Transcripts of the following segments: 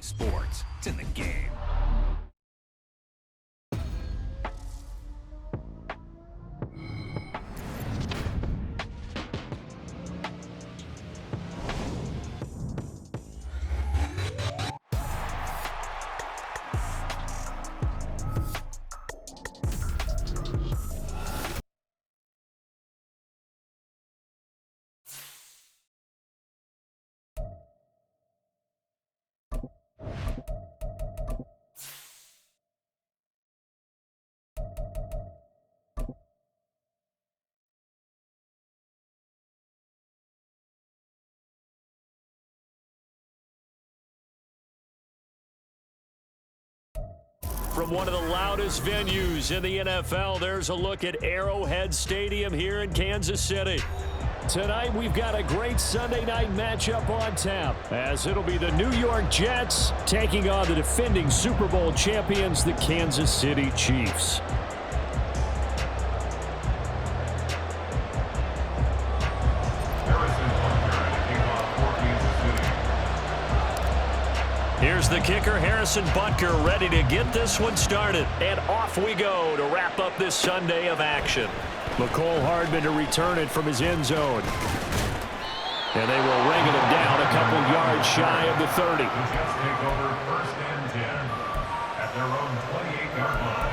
sports. It's in the game. From one of the loudest venues in the NFL, there's a look at Arrowhead Stadium here in Kansas City. Tonight, we've got a great Sunday night matchup on tap, as it'll be the New York Jets taking on the defending Super Bowl champions, the Kansas City Chiefs. Here's the kicker, Harrison Butker, ready to get this one started. And off we go to wrap up this Sunday of action. McCole Hardman to return it from his end zone. And they will ring him down a couple yards shy of the 30. The Jets take over 1st and 10 at their own 28-yard line.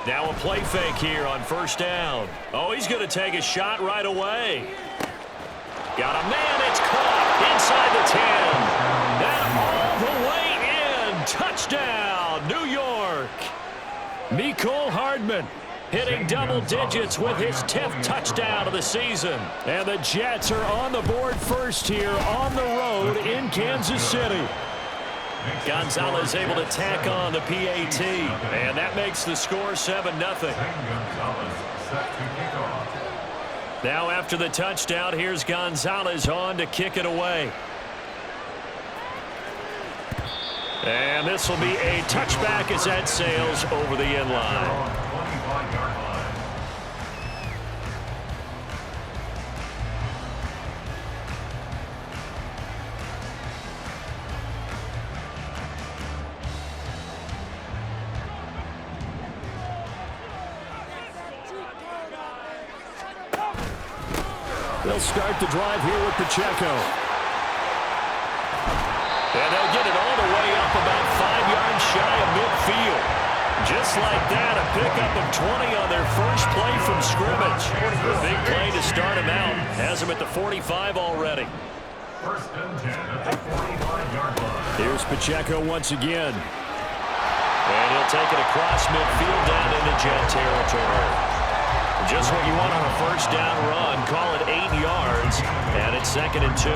Now a play fake here on 1st down. Oh, he's going to take a shot right away. Got a man. It's caught inside the 10. And all the way in. Touchdown, New York. McCole Hardman hitting double digits with his 10th touchdown of the season. And the Jets are on the board first here on the road in Kansas City. Gonzalez able to tack on the PAT, and that makes the score 7-0. Now after the touchdown, here's Gonzalez on to kick it away. And this will be a touchback as that sails over the end line. They'll start the drive here with Pacheco. And they'll get it all the way up about 5 yards shy of midfield. Just like that, a pickup of 20 on their first play from scrimmage. A big play to start him out. Has him at the 45 already. 1st and 10 at the 45-yard line. Here's Pacheco once again. And he'll take it across midfield down into Jet territory. Just what you want on a 1st down run. Call it 8 yards, and it's 2nd and 2.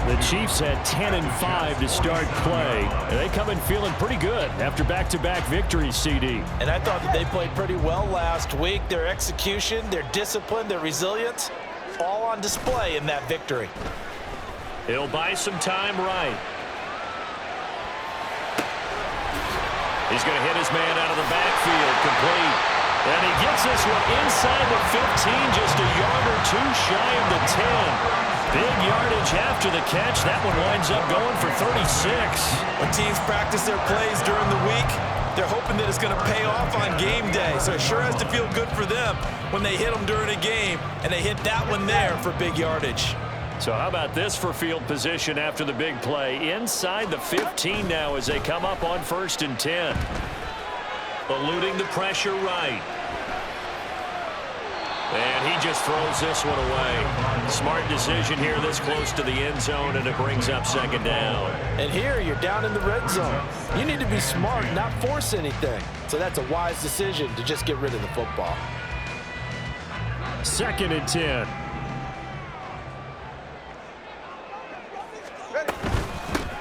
The Chiefs had 10 and 5 to start play. And they come in feeling pretty good after back-to-back victories, CD. And I thought that they played pretty well last week. Their execution, their discipline, their resilience, all on display in that victory. He'll buy some time right. He's going to hit his man out of the backfield, complete. And he gets this one inside the 15, just a yard or two shy of the 10. Big yardage after the catch. That one winds up going for 36. When teams practice their plays during the week, they're hoping that it's going to pay off on game day. So it sure has to feel good for them when they hit them during a game, and they hit that one there for big yardage. So how about this for field position after the big play? Inside the 15 now as they come up on 1st and 10. Eluding the pressure right. And he just throws this one away. Smart decision here this close to the end zone, and it brings up 2nd down. And here you're down in the red zone. You need to be smart, not force anything. So that's a wise decision to just get rid of the football. 2nd and 10.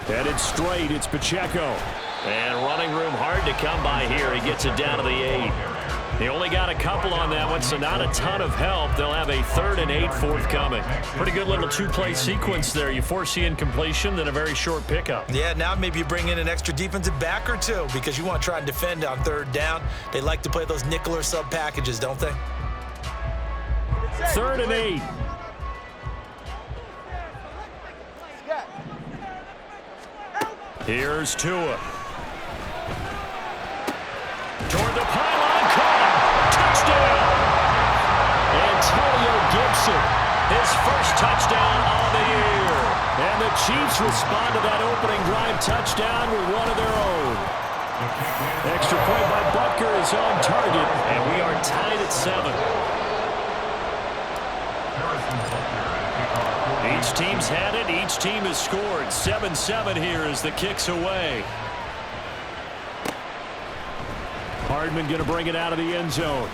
Headed straight, it's Pacheco. And running room hard to come by here. He gets it down to the 8. He only got a couple on that one, so not a ton of help. They'll have a 3rd and 8 forthcoming. Pretty good little two-play sequence there. You force the incompletion, then a very short pickup. Yeah, now maybe you bring in an extra defensive back or two because you want to try and defend on 3rd down. They like to play those nickel or sub packages, don't they? 3rd and 8. Here's Tua. Toward the pylon, caught. Touchdown! Antonio Gibson, his first touchdown on the year. And the Chiefs respond to that opening drive touchdown with one of their own. Extra point by Butker is on target, and we are tied at 7. Each team's had it. Each team has scored. 7-7 here as the kick's away. Hardman going to bring it out of the end zone.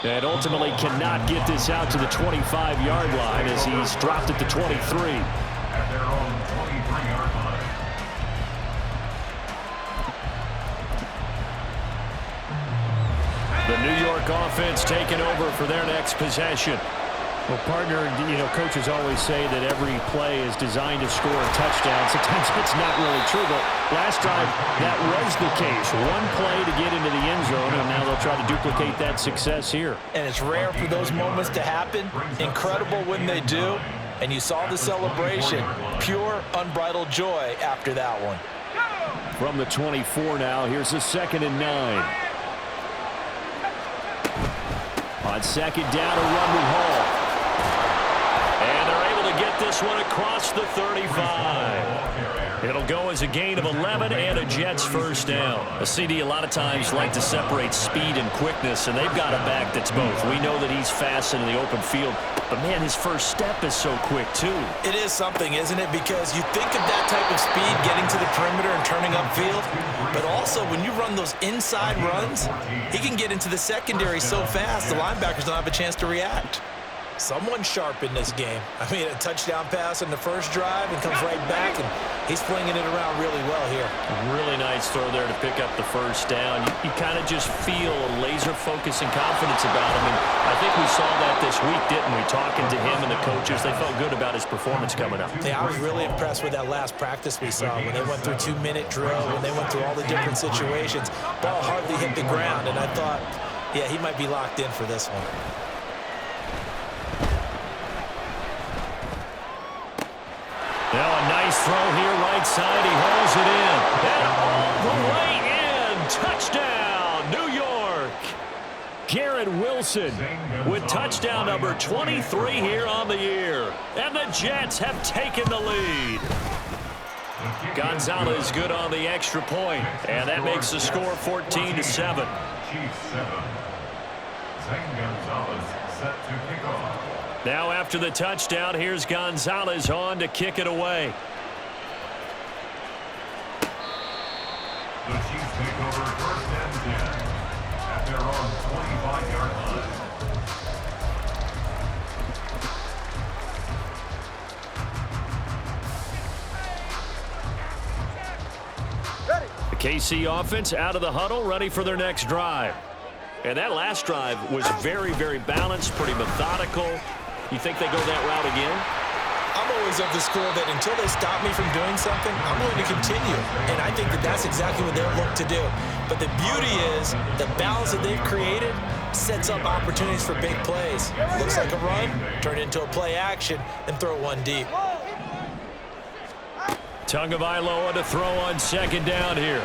And ultimately cannot get this out to the 25-yard line as he's dropped at the 23. At their own 23-yard line. The New York offense taking over for their next possession. Well, partner, coaches always say that every play is designed to score a touchdown. Sometimes it's not really true, but last drive, that was the case. One play to get into the end zone, and now they'll try to duplicate that success here. And it's rare for those moments to happen. Incredible when they do. And you saw the celebration. Pure, unbridled joy after that one. From the 24 now, here's the 2nd and 9. On 2nd down, a run with Hall. And they're able to get this one across the 35. It'll go as a gain of 11 and a Jets first down. A CD a lot of times like to separate speed and quickness, and they've got a back that's both. We know that he's fast in the open field, but man, his first step is so quick too. It is something, isn't it? Because you think of that type of speed getting to the perimeter and turning upfield, but also when you run those inside runs, he can get into the secondary so fast the linebackers don't have a chance to react. Someone sharp in this game. I mean, a touchdown pass in the first drive and comes right back, and he's flinging it around really well here. Really nice throw there to pick up the first down. You kind of just feel a laser focus and confidence about him, and I think we saw that this week, didn't we? Talking to him and the coaches, they felt good about his performance coming up. Yeah, I was really impressed with that last practice we saw when they went through 2-minute drill, when they went through all the different situations. Ball hardly hit the ground, and I thought, yeah, he might be locked in for this one. Now a nice throw here, right side. He hauls it in. And all the way in. Touchdown, New York. Garrett Wilson with touchdown number 23 here on the year. And the Jets have taken the lead. Gonzalez good on the extra point, and that makes the score 14-7. Chiefs 7. Zane Gonzalez set to kick off. Now after the touchdown, here's Gonzalez on to kick it away. The Chiefs take over 1st and 10 at their own 25-yard line. The KC offense out of the huddle, ready for their next drive. And that last drive was very, very balanced, pretty methodical. You think they go that route again? I'm always of the school that until they stop me from doing something, I'm going to continue. And I think that that's exactly what they'll look to do. But the beauty is the balance that they've created sets up opportunities for big plays. Looks like a run, turn it into a play action, and throw one deep. Tagovailoa to throw on 2nd down here.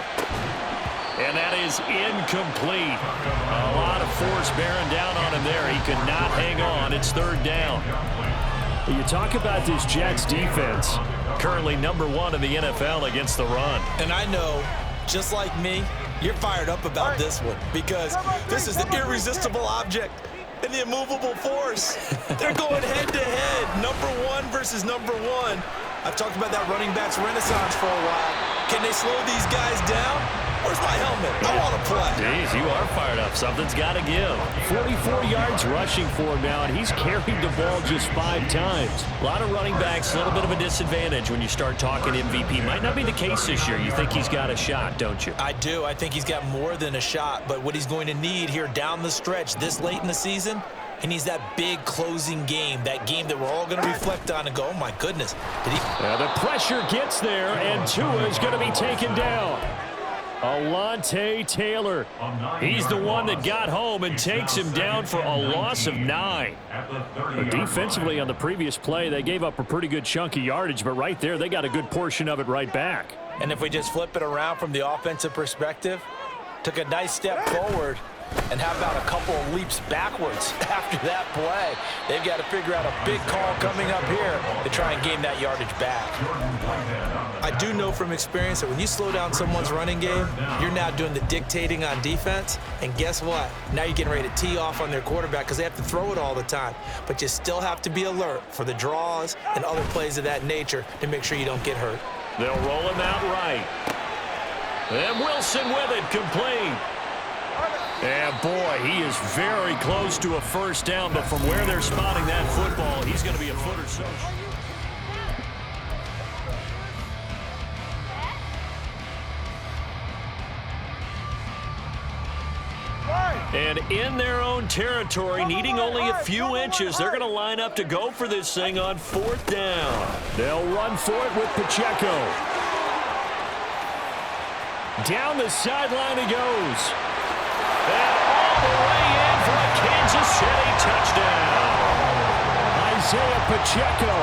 And that is incomplete. A lot of force bearing down on him there. He could not hang on. It's 3rd down. You talk about this Jets defense, currently number 1 in the NFL against the run. And I know, just like me, you're fired up about this one because this is the irresistible object and the immovable force. They're going head-to-head, number 1 versus number 1. I've talked about that running backs renaissance for a while. Can they slow these guys down? Where's my helmet? I want to play. Jeez, you are fired up. Something's got to give. 44 yards rushing for him now, and he's carried the ball just 5 times. A lot of running backs, a little bit of a disadvantage when you start talking MVP. Might not be the case this year. You think he's got a shot, don't you? I do. I think he's got more than a shot, but what he's going to need here down the stretch this late in the season, he needs that big closing game, that game that we're all going to reflect on and go, oh, my goodness. Did he? The pressure gets there, and Tua is going to be taken down. Alontae Taylor. He's the one that got home and takes him down for a loss of 9. But defensively on the previous play, they gave up a pretty good chunk of yardage, but right there, they got a good portion of it right back. And if we just flip it around from the offensive perspective, took a nice step forward, and how about a couple of leaps backwards after that play? They've got to figure out a big call coming up here to try and gain that yardage back. I do know from experience that when you slow down someone's running game, you're now doing the dictating on defense. And guess what? Now you're getting ready to tee off on their quarterback because they have to throw it all the time. But you still have to be alert for the draws and other plays of that nature to make sure you don't get hurt. They'll roll him out right. And Wilson with it, complete. And boy, he is very close to a first down, but from where they're spotting that football, he's going to be a foot or so. And in their own territory, needing only a few inches, they're going to line up to go for this thing on 4th down. They'll run for it with Pacheco. Down the sideline he goes. And all the way in for a Kansas City touchdown. Isaiah Pacheco.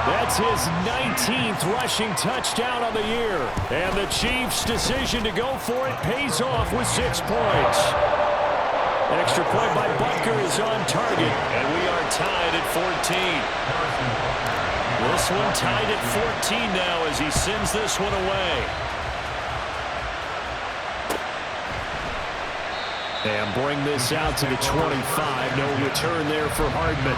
That's his 19th rushing touchdown on the year. And the Chiefs' decision to go for it pays off with 6 points. Extra point by Butker is on target, and we are tied at 14. This one tied at 14 now as he sends this one away. And bring this out to the 25. No return there for Hardman.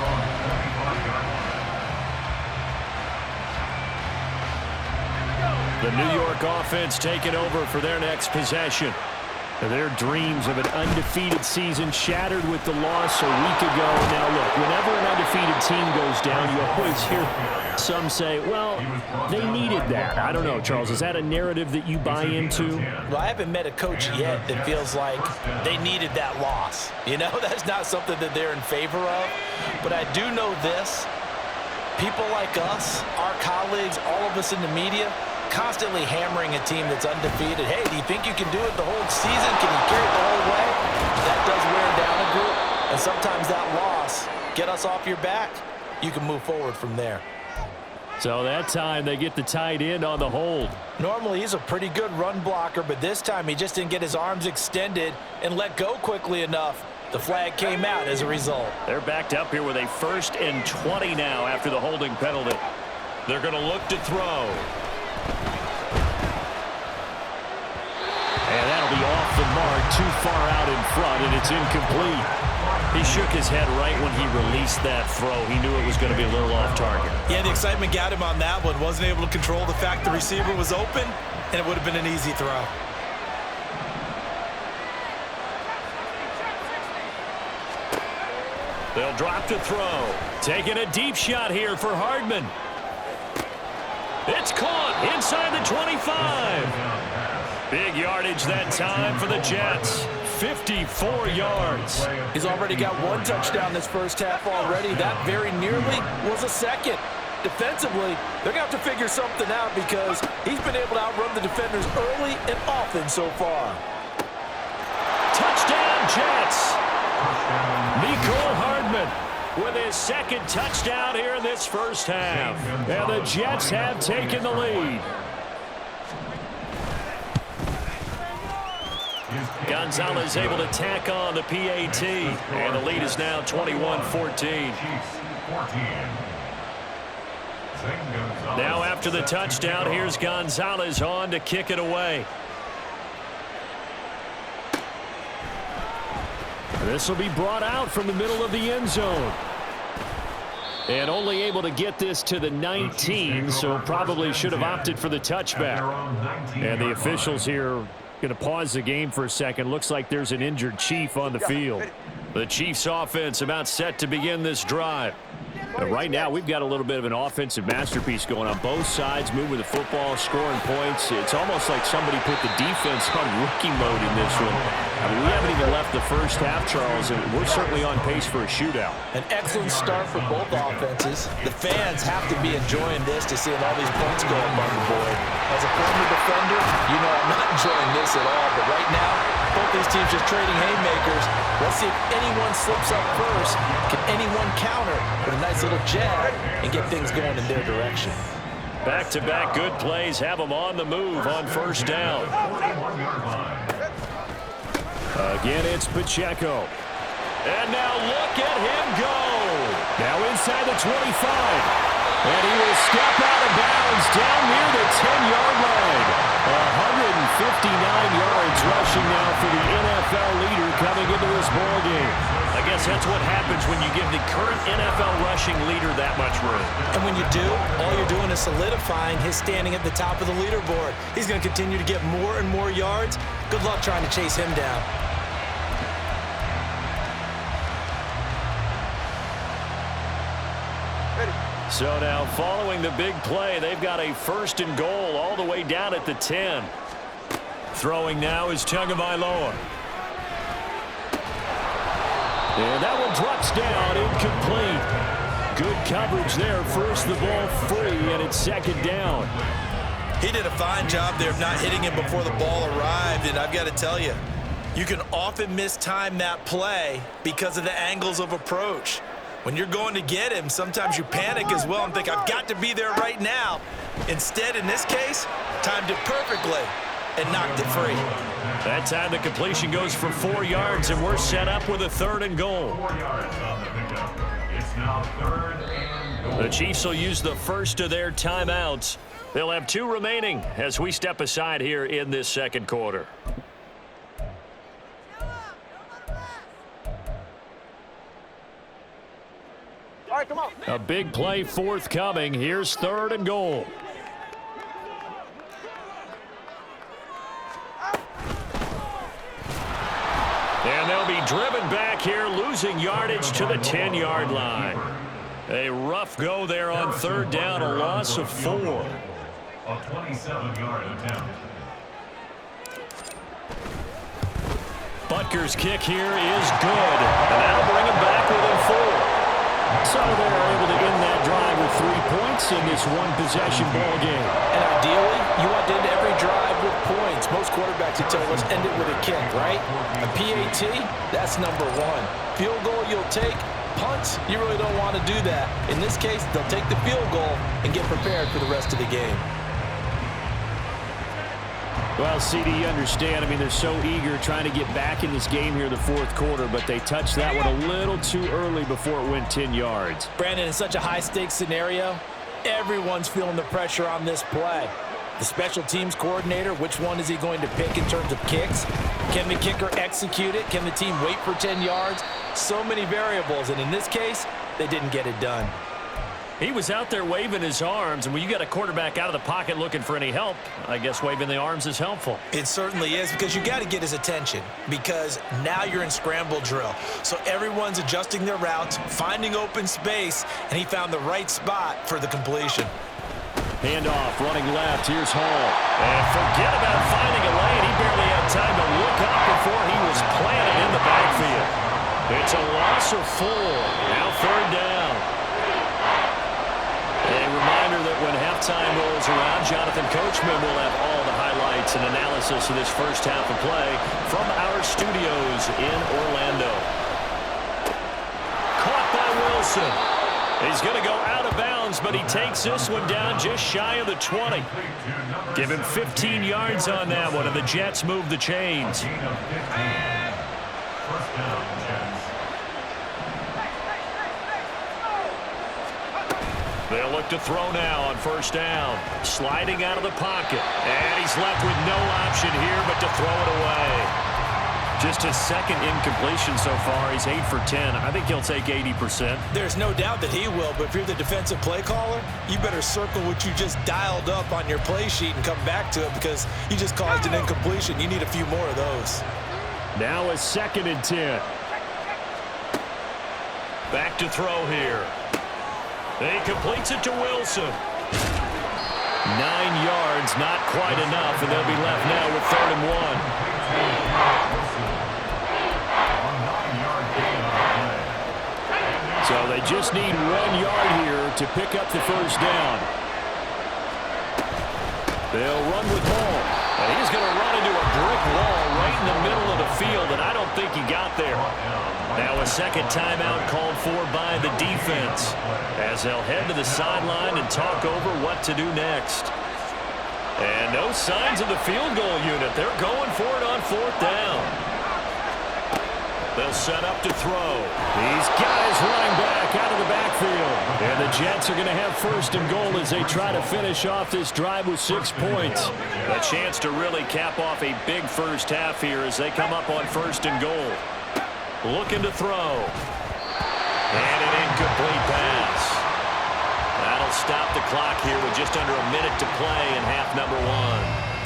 The New York offense taking over for their next possession. Their dreams of an undefeated season shattered with the loss a week ago. Now, look, whenever an undefeated team goes down, you always hear some say, well, they needed that. I don't know, Charles. Is that a narrative that you buy into? Well, I haven't met a coach yet that feels like they needed that loss. You know, that's not something that they're in favor of. But I do know this. People like us, our colleagues, all of us in the media, constantly hammering a team that's undefeated. Hey, do you think you can do it the whole season? Can you carry it the whole way? That does wear down a group. And sometimes that loss, get us off your back, you can move forward from there. So that time they get the tight end on the hold. Normally he's a pretty good run blocker, but this time he just didn't get his arms extended and let go quickly enough. The flag came out as a result. They're backed up here with a 1st and 20 now after the holding penalty. They're going to look to throw. And that'll be off the mark, too far out in front, and it's incomplete. He shook his head right when he released that throw. He knew it was going to be a little off target. Yeah, the excitement got him on that one. Wasn't able to control the fact the receiver was open, and it would have been an easy throw. They'll drop to throw. Taking a deep shot here for Hardman. It's caught inside the 25. Big yardage that time for the Jets. 54 yards. He's already got 1 touchdown this first half already. That very nearly was a second. Defensively, they're going to have to figure something out because he's been able to outrun the defenders early and often so far. Touchdown, Jets. Mecole Hardman with his 2nd touchdown here in this first half. And the Jets have taken the lead. Gonzalez able to tack on the PAT. And the lead is now 21-14. Now after the touchdown, here's Gonzalez on to kick it away. This will be brought out from the middle of the end zone. And only able to get this to the 19, so probably should have opted for the touchback. And the officials here Going to pause the game for a second. Looks like there's an injured Chief on the field. The Chiefs offense about set to begin this drive. But right now, we've got a little bit of an offensive masterpiece going on. Both sides moving the football, scoring points. It's almost like somebody put the defense on rookie mode in this one. I mean, we haven't even left the first half, Charles, and we're certainly on pace for a shootout. An excellent start for both offenses. The fans have to be enjoying this to seeing all these points go up on the board. As a former defender, you know I'm not enjoying this at all. But right now, both these teams just trading haymakers. Let's see if anyone slips up first. Can anyone counter with a nice little jab and get things going in their direction? Back-to-back good plays have them on the move on first down. Again, it's Pacheco. And now look at him go. Now inside the 25. And he will step out of bounds down near the 10-yard line. 159 yards rushing now for the NFL leader coming into this ball game. I guess that's what happens when you give the current NFL rushing leader that much room. And when you do, all you're doing is solidifying his standing at the top of the leaderboard. He's going to continue to get more and more yards. Good luck trying to chase him down. So now following the big play, they've got a first and goal all the way down at the 10. Throwing now is Tagovailoa. And that one drops down, incomplete. Good coverage there. First the ball free, and it's second down. He did a fine job there of not hitting him before the ball arrived, and I've got to tell you, you can often mistime that play because of the angles of approach. When you're going to get him, sometimes you panic as well and think, I've got to be there right now. Instead, in this case, timed it perfectly and knocked it free. That time the completion goes for 4 yards, and we're set up with a third and goal. 4 yards on the pickup. It's now third and goal. The Chiefs will use the first of their timeouts. They'll have 2 remaining as we step aside here in this second quarter. All right, come on. A big play forthcoming. Here's third and goal. And they'll be driven back here, losing yardage to the 10-yard line. A rough go there on third down, a loss of 4. A 27-yard attempt. Butker's kick here is good, and that'll bring him back within 4. So they're able to end that drive with 3 points in this one-possession ball game. And ideally, you want to end every drive with points. Most quarterbacks would tell us end it with a kick, right? A PAT, that's number 1. Field goal you'll take. Punts, you really don't want to do that. In this case, they'll take the field goal and get prepared for the rest of the game. Well, CD, you understand. I mean, they're so eager trying to get back in this game here in the fourth quarter, but they touched that one a little too early before it went 10 yards. Brandon, in such a high-stakes scenario, everyone's feeling the pressure on this play. The special teams coordinator, which one is he going to pick in terms of kicks? Can the kicker execute it? Can the team wait for 10 yards? So many variables, and in this case, they didn't get it done. He was out there waving his arms, and when you got a quarterback out of the pocket looking for any help, I guess waving the arms is helpful. It certainly is, because you got to get his attention, because now you're in scramble drill. So everyone's adjusting their routes, finding open space, and he found the right spot for the completion. Handoff, running left. Here's Hall. And forget about finding a lane. He barely had time to look up before he was planted in the backfield. It's a loss of 4. Now third down. A reminder that when halftime rolls around, Jonathan Coachman will have all the highlights and analysis of this first half of play from our studios in Orlando. Caught by Wilson. He's going to go out of bounds, but he takes this one down just shy of the 20. Give him 15 yards on that one, and the Jets move the chains. First down, Jets. They'll look to throw now on first down. Sliding out of the pocket. And he's left with no option here but to throw it away. Just his second incompletion so far. He's 8 for 10. I think he'll take 80%. There's no doubt that he will, but if you're the defensive play caller, you better circle what you just dialed up on your play sheet and come back to it because you just caused an incompletion. You need a few more of those. Now a 2nd and 10. Back to throw here. He completes it to Wilson. 9 yards, not quite enough, and they'll be left now with 3rd and 1. So they just need 1 yard here to pick up the first down. They'll run with Hall. And he's going to run into a brick wall right in the middle of the field, and I don't think he got there. Now a 2nd timeout called for by the defense as they'll head to the sideline and talk over what to do next. And no signs of the field goal unit. They're going for it on 4th down. They'll set up to throw. He's got his running back out of the backfield. And the Jets are going to have 1st and goal as they try to finish off this drive with 6 points. A chance to really cap off a big first half here as they come up on 1st and goal. Looking to throw. And an incomplete pass. That'll stop the clock here with just under a minute to play in half number 1.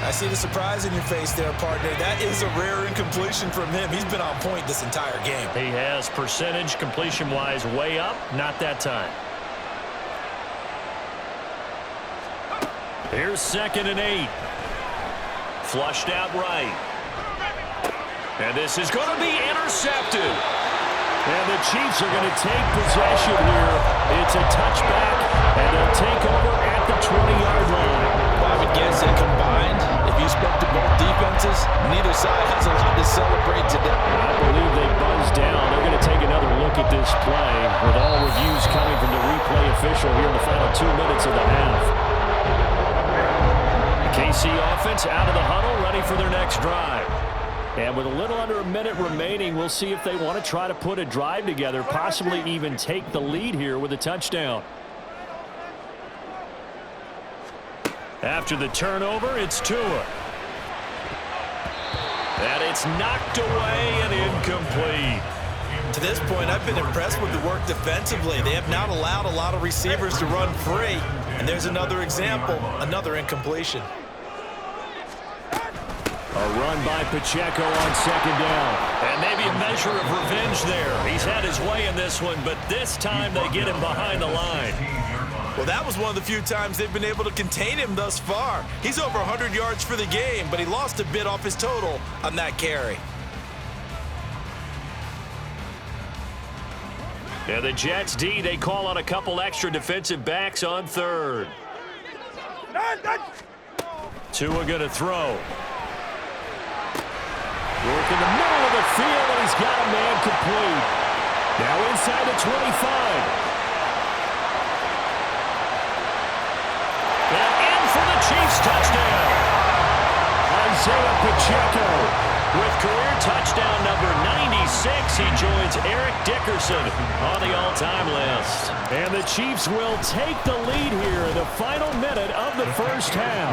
I see the surprise in your face there, partner. That is a rare incompletion from him. He's been on point this entire game. He has percentage completion-wise way up. Not that time. Here's 2nd and 8. Flushed out right. And this is going to be intercepted. And the Chiefs are going to take possession here. It's a touchback, and they'll take over at the 20-yard line. Well, I would guess that combined, if you spoke to both defenses, neither side has a lot to celebrate today. I believe they buzzed down. They're going to take another look at this play with all reviews coming from the replay official here in the final 2 minutes of the half. The KC offense out of the huddle, ready for their next drive. And with a little under a minute remaining, we'll see if they want to try to put a drive together, possibly even take the lead here with a touchdown. After the turnover, it's Tua. And it's knocked away and incomplete. To this point, I've been impressed with the work defensively. They have not allowed a lot of receivers to run free. And there's another example, another incompletion. A run by Pacheco on 2nd down. And maybe a measure of revenge there. He's had his way in this one, but this time they get him behind the line. Well, that was one of the few times they've been able to contain him thus far. He's over 100 yards for the game, but he lost a bit off his total on that carry. And the Jets D, they call on a couple extra defensive backs on 3rd. Tua going to throw. Work in the middle of the field, and he's got a man complete. Now inside the 25. And in for the Chiefs touchdown. Isaiah Pacheco with career touchdown number 96. He joins Eric Dickerson on the all-time list. And the Chiefs will take the lead here in the final minute of the first half.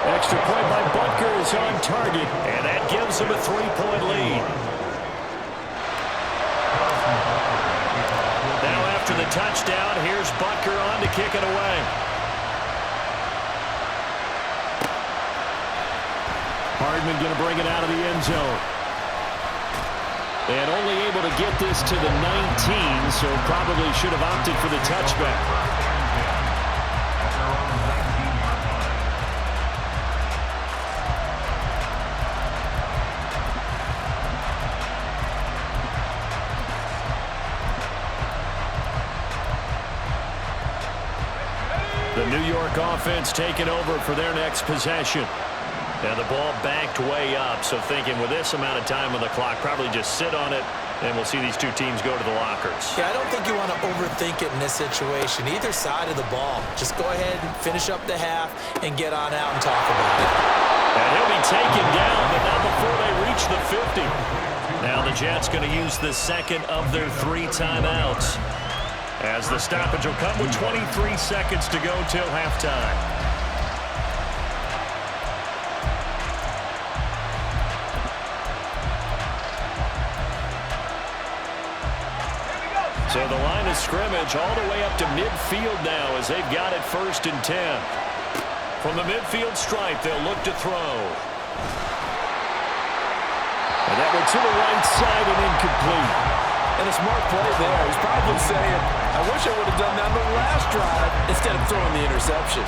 Extra point by Butker is on target, and that gives him a 3-point lead. Now after the touchdown, here's Butker on to kick it away. Hardman going to bring it out of the end zone. And only able to get this to the 19, so probably should have opted for the touchback. The New York offense taking over for their next possession. And the ball backed way up, so thinking with this amount of time on the clock, probably just sit on it, and we'll see these two teams go to the lockers. Yeah, I don't think you want to overthink it in this situation. Either side of the ball. Just go ahead and finish up the half and get on out and talk about it. And he'll be taken down, but not before they reach the 50. Now the Jets going to use the second of their 3 timeouts, as the stoppage will come with 23 seconds to go till halftime. So the line of scrimmage all the way up to midfield now as they've got it 1st and 10. From the midfield stripe, they'll look to throw. And that one to the right side and incomplete. And a smart play there. He's probably saying, I wish I would have done that on the last drive instead of throwing the interception.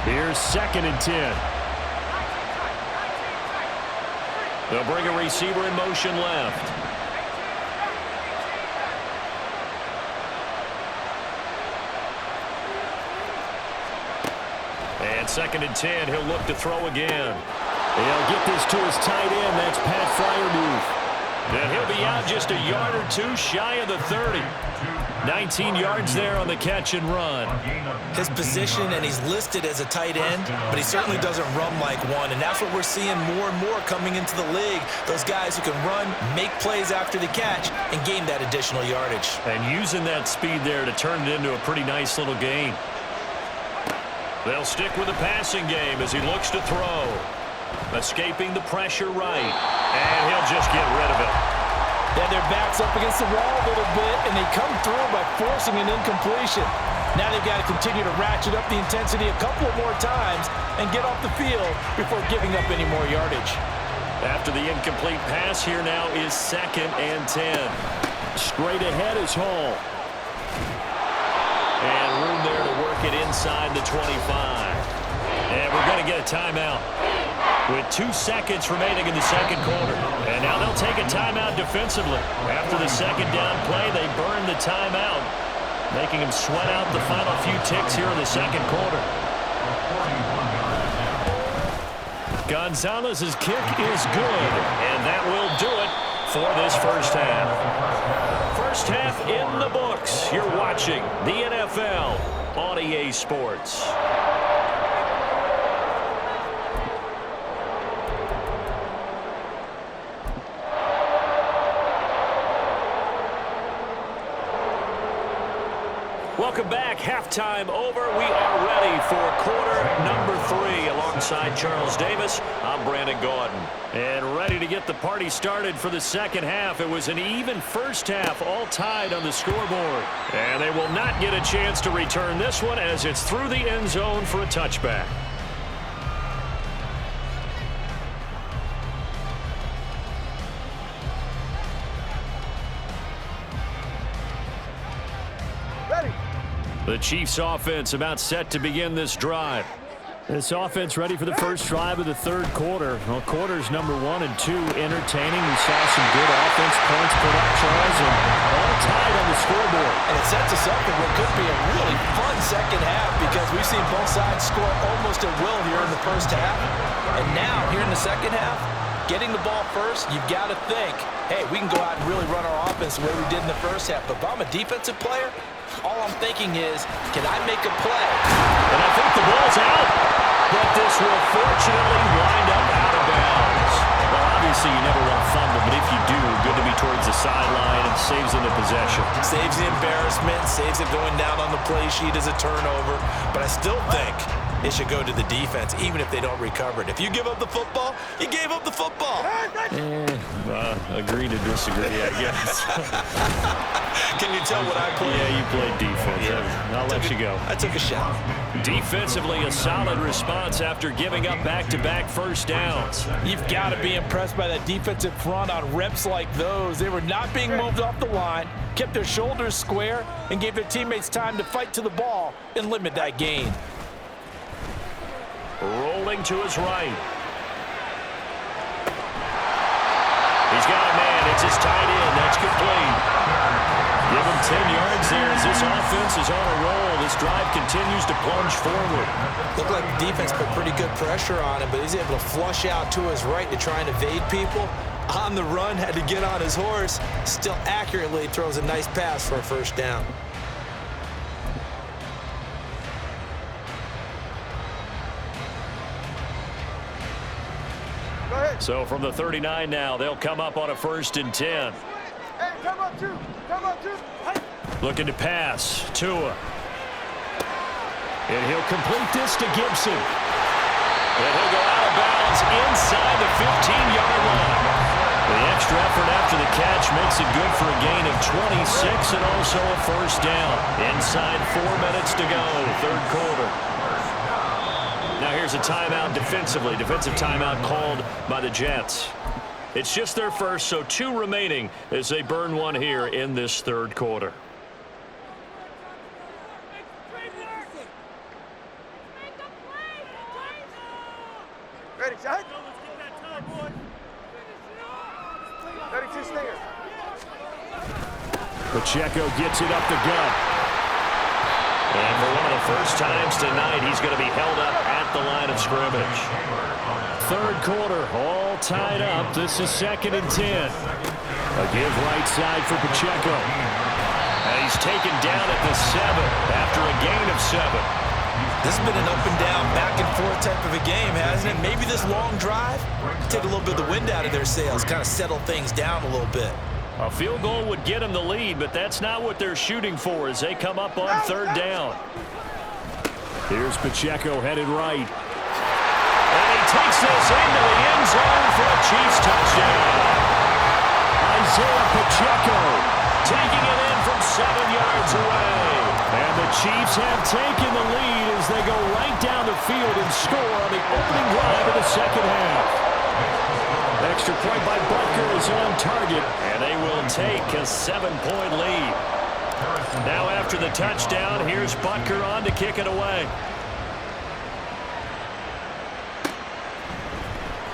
Here's 2nd and 10. They'll bring a receiver in motion left. And 2nd and 10, he'll look to throw again. He'll get this to his tight end. That's Pat Freiermuth. And he'll be out just a yard or two shy of the 30. 19 yards there on the catch and run. His position, and he's listed as a tight end, but he certainly doesn't run like one, and that's what we're seeing more and more coming into the league. Those guys who can run, make plays after the catch, and gain that additional yardage. And using that speed there to turn it into a pretty nice little gain. They'll stick with the passing game as he looks to throw. Escaping the pressure right, and he'll just get rid of it. Yeah, their back's up against the wall a little bit, and they come through by forcing an incompletion. Now they've got to continue to ratchet up the intensity a couple of more times and get off the field before giving up any more yardage. After the incomplete pass, here now is 2nd and 10. Straight ahead is Hall. And room there to work it inside the 25. And we're going to get a timeout with 2 seconds remaining in the 2nd quarter. And now they'll take a timeout defensively. After the 2nd down play, they burn the timeout, making them sweat out the final few ticks here in the 2nd quarter. Gonzalez's kick is good, and that will do it for this 1st half. 1st half in the books. You're watching the NFL on EA Sports. Welcome back. Halftime over. We are ready for quarter number 3. Alongside Charles Davis, I'm Brandon Gaudin. And ready to get the party started for the 2nd half. It was an even 1st half, all tied on the scoreboard. And they will not get a chance to return this one as it's through the end zone for a touchback. The Chiefs offense about set to begin this drive. This offense ready for the first drive of the 3rd quarter. Well, quarters number 1 and 2 entertaining. We saw some good offense points put up, Charles, and all tied on the scoreboard. And it sets us up for what could be a really fun 2nd half because we've seen both sides score almost at will here in the 1st half. And now, here in the 2nd half, getting the ball first, you've got to think, hey, we can go out and really run our offense the way we did in the 1st half. But if I'm a defensive player, all I'm thinking is, can I make a play? And I think the ball's out. But this will fortunately wind up out of bounds. Well, obviously you never want to fumble, but if you do, good to be towards the sideline and saves them the possession. Saves the embarrassment, saves it going down on the play sheet as a turnover. But I still think it should go to the defense, even if they don't recover it. If you give up the football, you gave up the football. Agree to disagree, I guess. Can you tell what I played? Yeah, you played defense. Yeah. I'll let you go. I took a shot. Defensively, a solid response after giving up back-to-back 1st downs. You've got to be impressed by that defensive front on reps like those. They were not being moved off the line, kept their shoulders square, and gave their teammates time to fight to the ball and limit that gain. Rolling to his right. He's got a man. It's his tight end. That's complete. Give him 10 yards there as this offense is on a roll. This drive continues to plunge forward. Looked like the defense put pretty good pressure on him, but he's able to flush out to his right to try and evade people. On the run, had to get on his horse. Still accurately throws a nice pass for a 1st down. So from the 39 now, they'll come up on a 1st and 10. Hey, come on, 2. Come on, 2. Hey. Looking to pass. Tua. And he'll complete this to Gibson. And he'll go out of bounds inside the 15-yard line. The extra effort after the catch makes it good for a gain of 26 and also a first down. Inside 4 minutes to go, third quarter. Now here's a timeout defensively. Defensive timeout called by the Jets. It's just their first, so 2 remaining as they burn one here in this third quarter. Ready, set. 32 stinger. Pacheco gets it up the gut. And for one of the first times tonight, he's going to be held up at the line of scrimmage. Third quarter, all tied up. This is 2nd and 10. A give right side for Pacheco. And he's taken down at the 7 after a gain of 7. This has been an up and down, back and forth type of a game, hasn't it? Maybe this long drive, take a little bit of the wind out of their sails, kind of settle things down a little bit. A field goal would get them the lead, but that's not what they're shooting for as they come up on third down. Here's Pacheco headed right. And he takes this into the end zone for a Chiefs touchdown. Isaiah Pacheco taking it in from 7 yards away. And the Chiefs have taken the lead as they go right down the field and score on the opening drive of the second half. Extra point by Butker is on target, and they will take a 7-point lead. Now after the touchdown, here's Butker on to kick it away.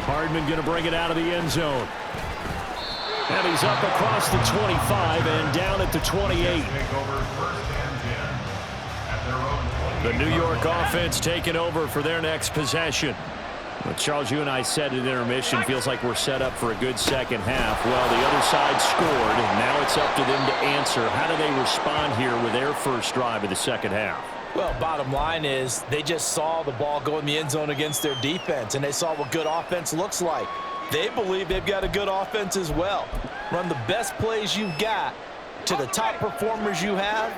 Hardman going to bring it out of the end zone. And he's up across the 25 and down at the 28. The New York offense taking over for their next possession. Well, Charles, you and I said at intermission, feels like we're set up for a good second half. Well, the other side scored, and now it's up to them to answer. How do they respond here with their first drive of the second half? Well, bottom line is they just saw the ball go in the end zone against their defense, and they saw what good offense looks like. They believe they've got a good offense as well. Run the best plays you've got to the top performers you have,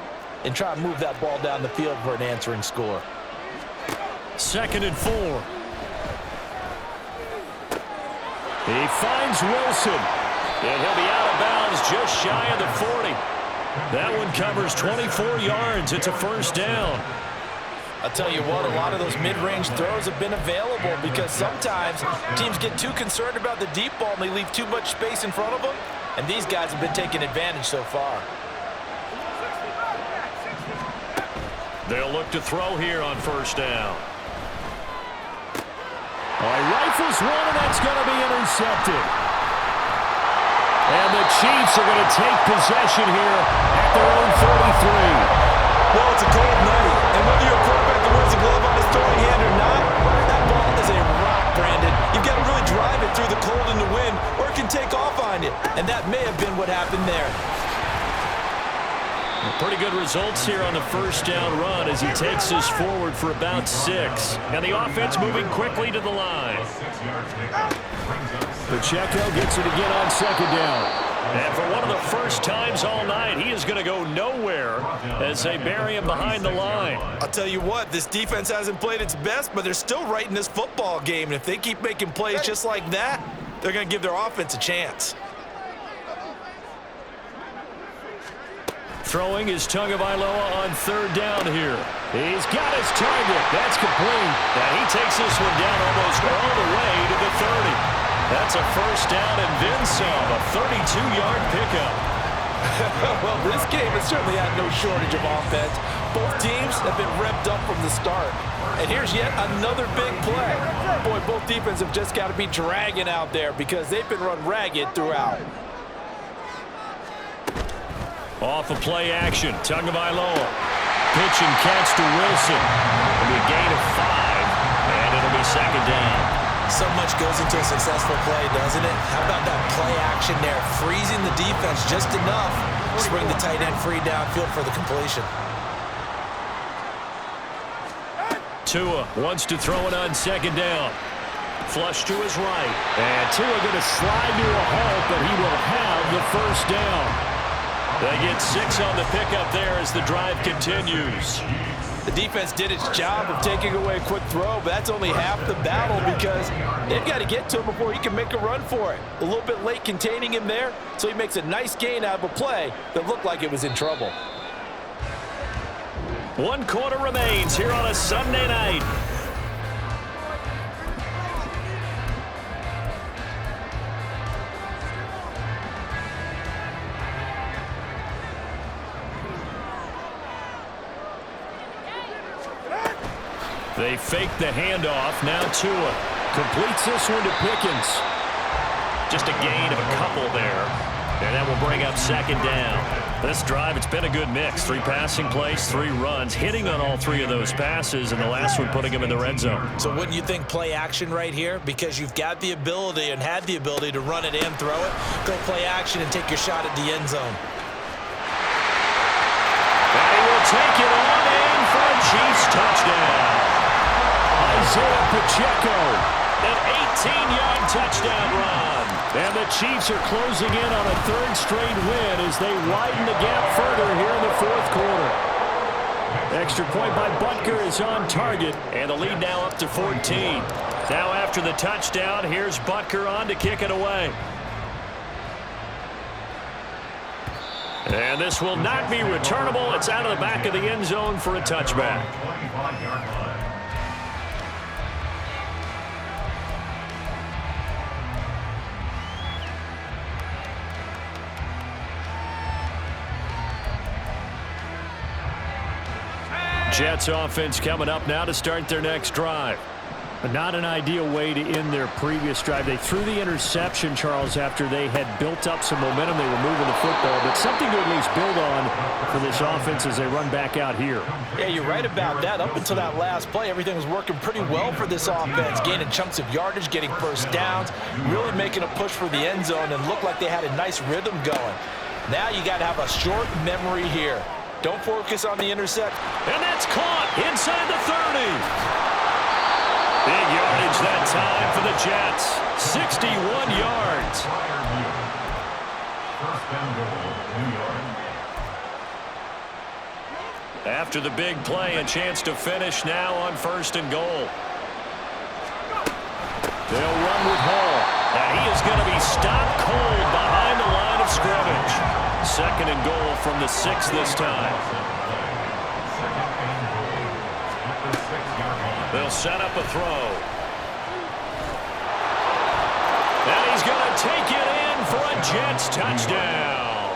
and try to move that ball down the field for an answering score. 2nd and 4. He finds Wilson, and he'll be out of bounds just shy of the 40. That one covers 24 yards. It's a first down. I'll tell you what, a lot of those mid-range throws have been available because sometimes teams get too concerned about the deep ball and they leave too much space in front of them, and these guys have been taking advantage so far. They'll look to throw here on first down. He rifles one, and that's going to be intercepted. And the Chiefs are going to take possession here at their own 43. Well, it's a cold night, and whether you're a quarterback that wears a glove on his throwing hand or not, that ball is a rock, Brandon. You've got to really drive it through the cold and the wind, or it can take off on you. And that may have been what happened there. Pretty good results here on the first down run as he takes this forward for about 6. And the offense moving quickly to the line. Pacheco gets it again on 2nd down. And for one of the first times all night, he is going to go nowhere as they bury him behind the line. I'll tell you what, this defense hasn't played its best, but they're still right in this football game. And if they keep making plays just like that, they're going to give their offense a chance. Throwing is Tagovailoa on 3rd down here. He's got his target. That's complete. And he takes this one down almost all the way to the 30. That's a first down and then some. A 32-yard pickup. Well, this game has certainly had no shortage of offense. Both teams have been revved up from the start. And here's yet another big play. Boy, both defenses have just got to be dragging out there because they've been run ragged throughout. Off of play action, Tagovailoa. Pitch and catch to Wilson. It'll be a gain of 5, and it'll be 2nd down. So much goes into a successful play, doesn't it? How about that play action there? Freezing the defense just enough to bring the tight end free downfield for the completion. Tua wants to throw it on 2nd down. Flush to his right. And Tua going to slide to a halt, but he will have the first down. They get 6 on the pickup there as the drive continues. The defense did its job of taking away a quick throw, but that's only half the battle because they've got to get to him before he can make a run for it. A little bit late containing him there, so he makes a nice gain out of a play that looked like it was in trouble. 1 quarter remains here on a Sunday night. They fake the handoff. Now Tua completes this one to Pickens. Just a gain of a couple there. And that will bring up 2nd down. This drive, it's been a good mix. 3 passing plays, 3 runs, hitting on all 3 of those passes, and the last one putting him in the red zone. So wouldn't you think play action right here? Because you've got the ability and had the ability to run it and throw it. Go play action and take your shot at the end zone. And he will take it on in for a Chiefs touchdown. Isaiah Pacheco, an 18-yard touchdown run. And the Chiefs are closing in on a 3rd straight win as they widen the gap further here in the 4th quarter. Extra point by Butker is on target, and the lead now up to 14. Now after the touchdown, here's Butker on to kick it away. And this will not be returnable. It's out of the back of the end zone for a touchback. Jets offense coming up now to start their next drive. But not an ideal way to end their previous drive. They threw the interception, Charles, after they had built up some momentum. They were moving the football, but something to at least build on for this offense as they run back out here. Yeah, you're right about that. Up until that last play, everything was working pretty well for this offense, gaining chunks of yardage, getting first downs, really making a push for the end zone, and looked like they had a nice rhythm going. Now you got to have a short memory here. Don't focus on the intercept. And that's caught inside the 30. Big yardage that time for the Jets. 61 yards. First down goal, New York. After the big play, a chance to finish now on 1st and goal. They'll run with Hall. And he is going to be stopped cold behind the line of scrimmage. 2nd and goal from the 6 this time. They'll set up a throw. And he's going to take it in for a Jets touchdown.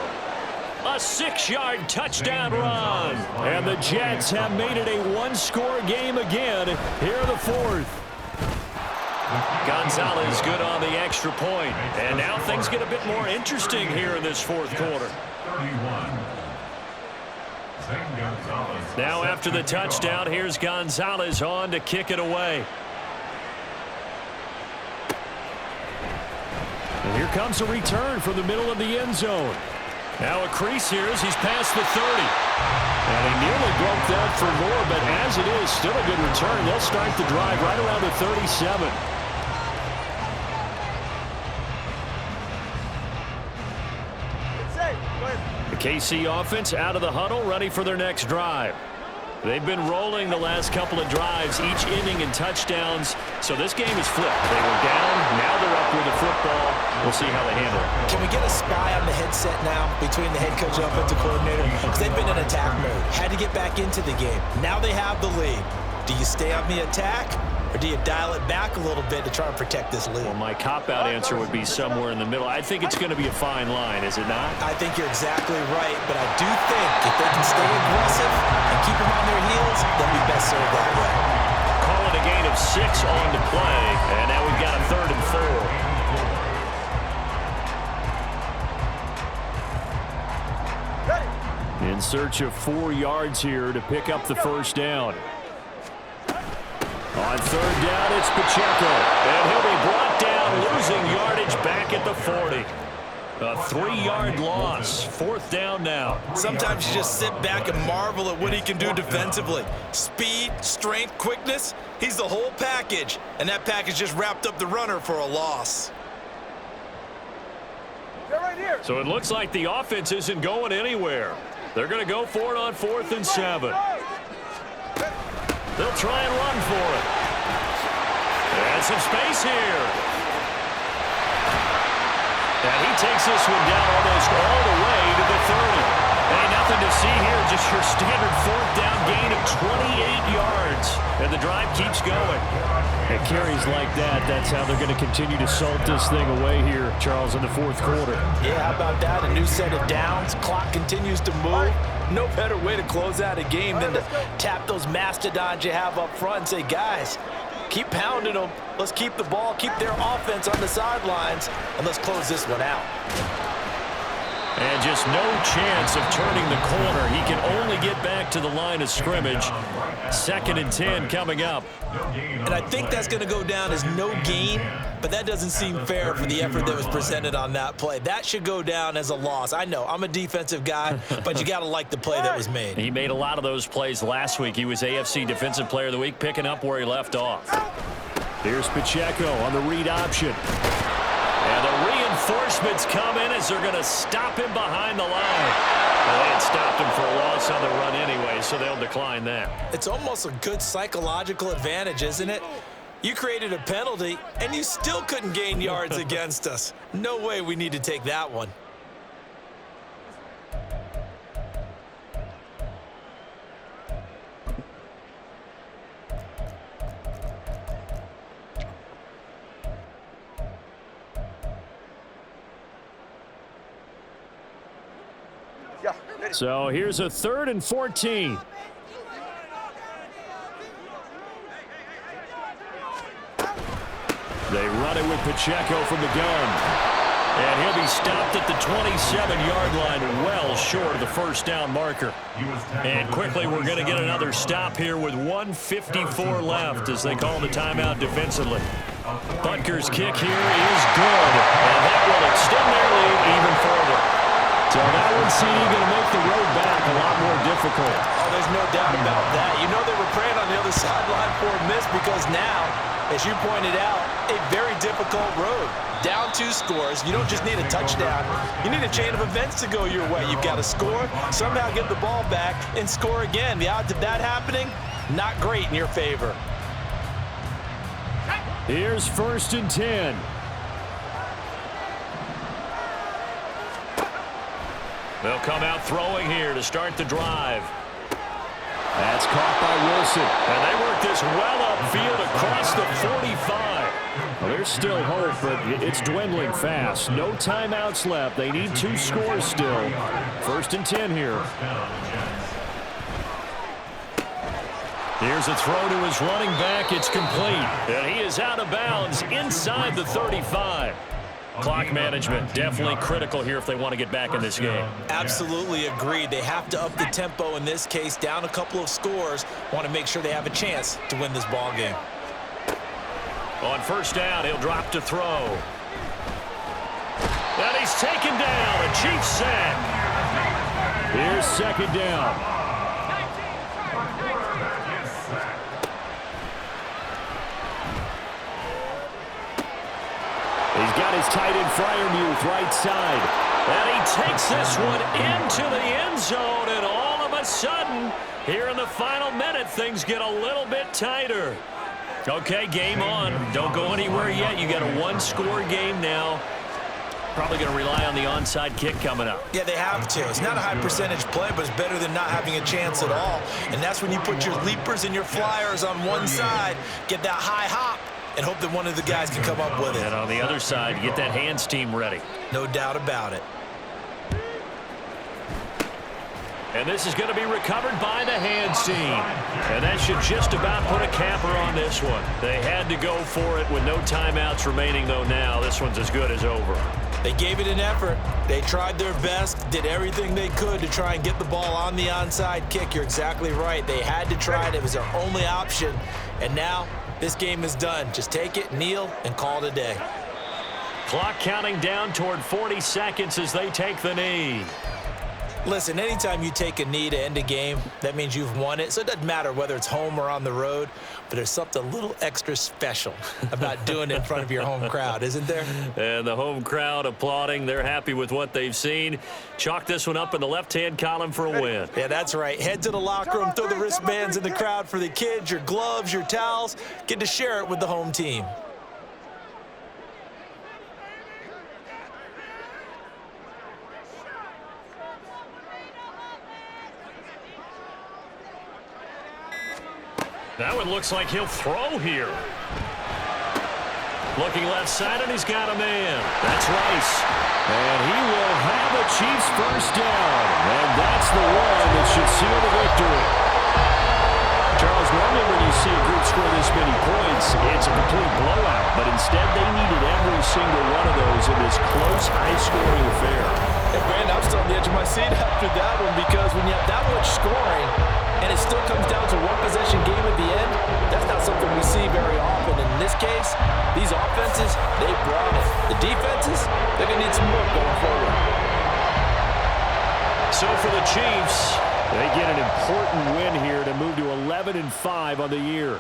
A 6-yard touchdown run. And the Jets have made it a 1-score game again here in the 4th. Gonzalez good on the extra point. And now things get a bit more interesting here in this 4th quarter. Now after the touchdown, here's Gonzalez on to kick it away. And here comes a return from the middle of the end zone. Now a crease here as he's past the 30. And he nearly broke that for more, but as it is, still a good return. They'll start the drive right around the 37. The KC offense out of the huddle, ready for their next drive. They've been rolling the last couple of drives, each inning in touchdowns. So this game is flipped. They were down, now they're up with the football. We'll see how they handle it. Can we get a spy on the headset now between the head coach and offensive coordinator? Because they've been in attack mode. Had to get back into the game. Now they have the lead. Do you stay on the attack, or do you dial it back a little bit to try and protect this lead? Well, my cop-out answer would be somewhere in the middle. I think it's going to be a fine line, is it not? I think you're exactly right, but I do think if they can stay aggressive and keep them on their heels, they'll be best served that way. Call it a gain of 6 on to play, and now we've got a 3rd and 4. In search of 4 yards here to pick up the first down. On 3rd down, it's Pacheco. And he'll be brought down, losing yardage back at the 40. A 3-yard loss. 4th down now. Sometimes you just sit back and marvel at what he can do defensively. Speed, strength, quickness. He's the whole package. And that package just wrapped up the runner for a loss. They're right here. So it looks like the offense isn't going anywhere. They're going to go for it on 4th and 7. They'll try and run for it. And some space here. And he takes this one down almost all the way to the 30. Hey, nothing to see here, just your standard fourth down gain of 28 yards. And the drive keeps going. And carries like that, that's how they're going to continue to salt this thing away here, Charles, in the fourth quarter. Yeah, how about that? A new set of downs. Clock continues to move. No better way to close out a game than to tap those mastodons you have up front and say, guys, keep pounding them. Let's keep the ball, keep their offense on the sidelines, and let's close this one out. And just no chance of turning the corner. He can only get back to the line of scrimmage. 2nd and 10 coming up. And I think that's going to go down as no gain, but that doesn't seem fair for the effort that was presented on that play. That should go down as a loss. I know, I'm a defensive guy, but you got to like the play that was made. He made a lot of those plays last week. He was AFC Defensive Player of the Week, picking up where he left off. Here's Pacheco on the read option. And the reinforcements come in as they're going to stop him behind the line. Well, they had stopped him for a loss on the run anyway, so they'll decline that. It's almost a good psychological advantage, isn't it? You created a penalty, and you still couldn't gain yards against us. No way we need to take that one. So here's a 3rd and 14. They run it with Pacheco from the gun. And he'll be stopped at the 27-yard line, well short of the first down marker. And quickly we're going to get another stop here with 1:54 left as they call the timeout defensively. Butker's kick here is good, and that will extend their lead even further. So that one seemed going to make the road back a lot more difficult. Oh, there's no doubt about that. You know they were praying on the other sideline for a miss because now, as you pointed out, a very difficult road. Down 2 scores. You don't just need a touchdown. You need a chain of events to go your way. You've got to score, somehow get the ball back, and score again. The odds of that happening, not great in your favor. Here's 1st and 10. They'll come out throwing here to start the drive. That's caught by Wilson. And they work this well upfield across the 45. Well, there's still hope, but it's dwindling fast. No timeouts left. They need 2 scores still. 1st and 10 here. Here's a throw to his running back. It's complete. And he is out of bounds inside the 35. Clock management definitely critical here if they want to get back in this game. Absolutely agreed. They have to up the tempo in this case, down a couple of scores. Want to make sure they have a chance to win this ball game. On 1st down, he'll drop to throw. And he's taken down. A Chiefs sack. Here's 2nd down. He's got his tight end Freiermuth right side. And he takes this one into the end zone. And all of a sudden, here in the final minute, things get a little bit tighter. Okay, game on. Don't go anywhere yet. You got a 1-score game now. Probably going to rely on the onside kick coming up. Yeah, they have to. It's not a high percentage play, but it's better than not having a chance at all. And that's when you put your leapers and your flyers on one side, get that high hop, and hope that one of the guys can come up with it. And on the other side, get that hands team ready. No doubt about it. And this is going to be recovered by the hands team. And that should just about put a capper on this one. They had to go for it with no timeouts remaining, though now this one's as good as over. They gave it an effort. They tried their best, did everything they could to try and get the ball on the onside kick. You're exactly right. They had to try it. It was their only option. And now this game is done. Just take it, kneel, and call it a day. Clock counting down toward 40 seconds as they take the knee. Listen, anytime you take a knee to end a game, that means you've won it. So it doesn't matter whether it's home or on the road, but there's something a little extra special about doing it in front of your home crowd, isn't there? And the home crowd applauding. They're happy with what they've seen. Chalk this one up in the left-hand column for a win. Yeah, that's right. Head to the locker room, throw the wristbands in the crowd for the kids, your gloves, your towels. Get to share it with the home team. Now it looks like he'll throw here. Looking left side, and he's got a man. That's Rice. And he will have a Chiefs first down. And that's the one that should seal the victory. Charles, normally when you see a group score this many points, it's a complete blowout. But instead, they needed every single one of those in this close, high-scoring affair. Hey, Brandon, I'm still on the edge of my seat after that one because when you have that much scoring and it still comes down to one possession game at the end, that's not something we see very often. In this case, these offenses, they brought it. The defenses, they're going to need some work going forward. So for the Chiefs, they get an important win here to move to 11-5 on the year.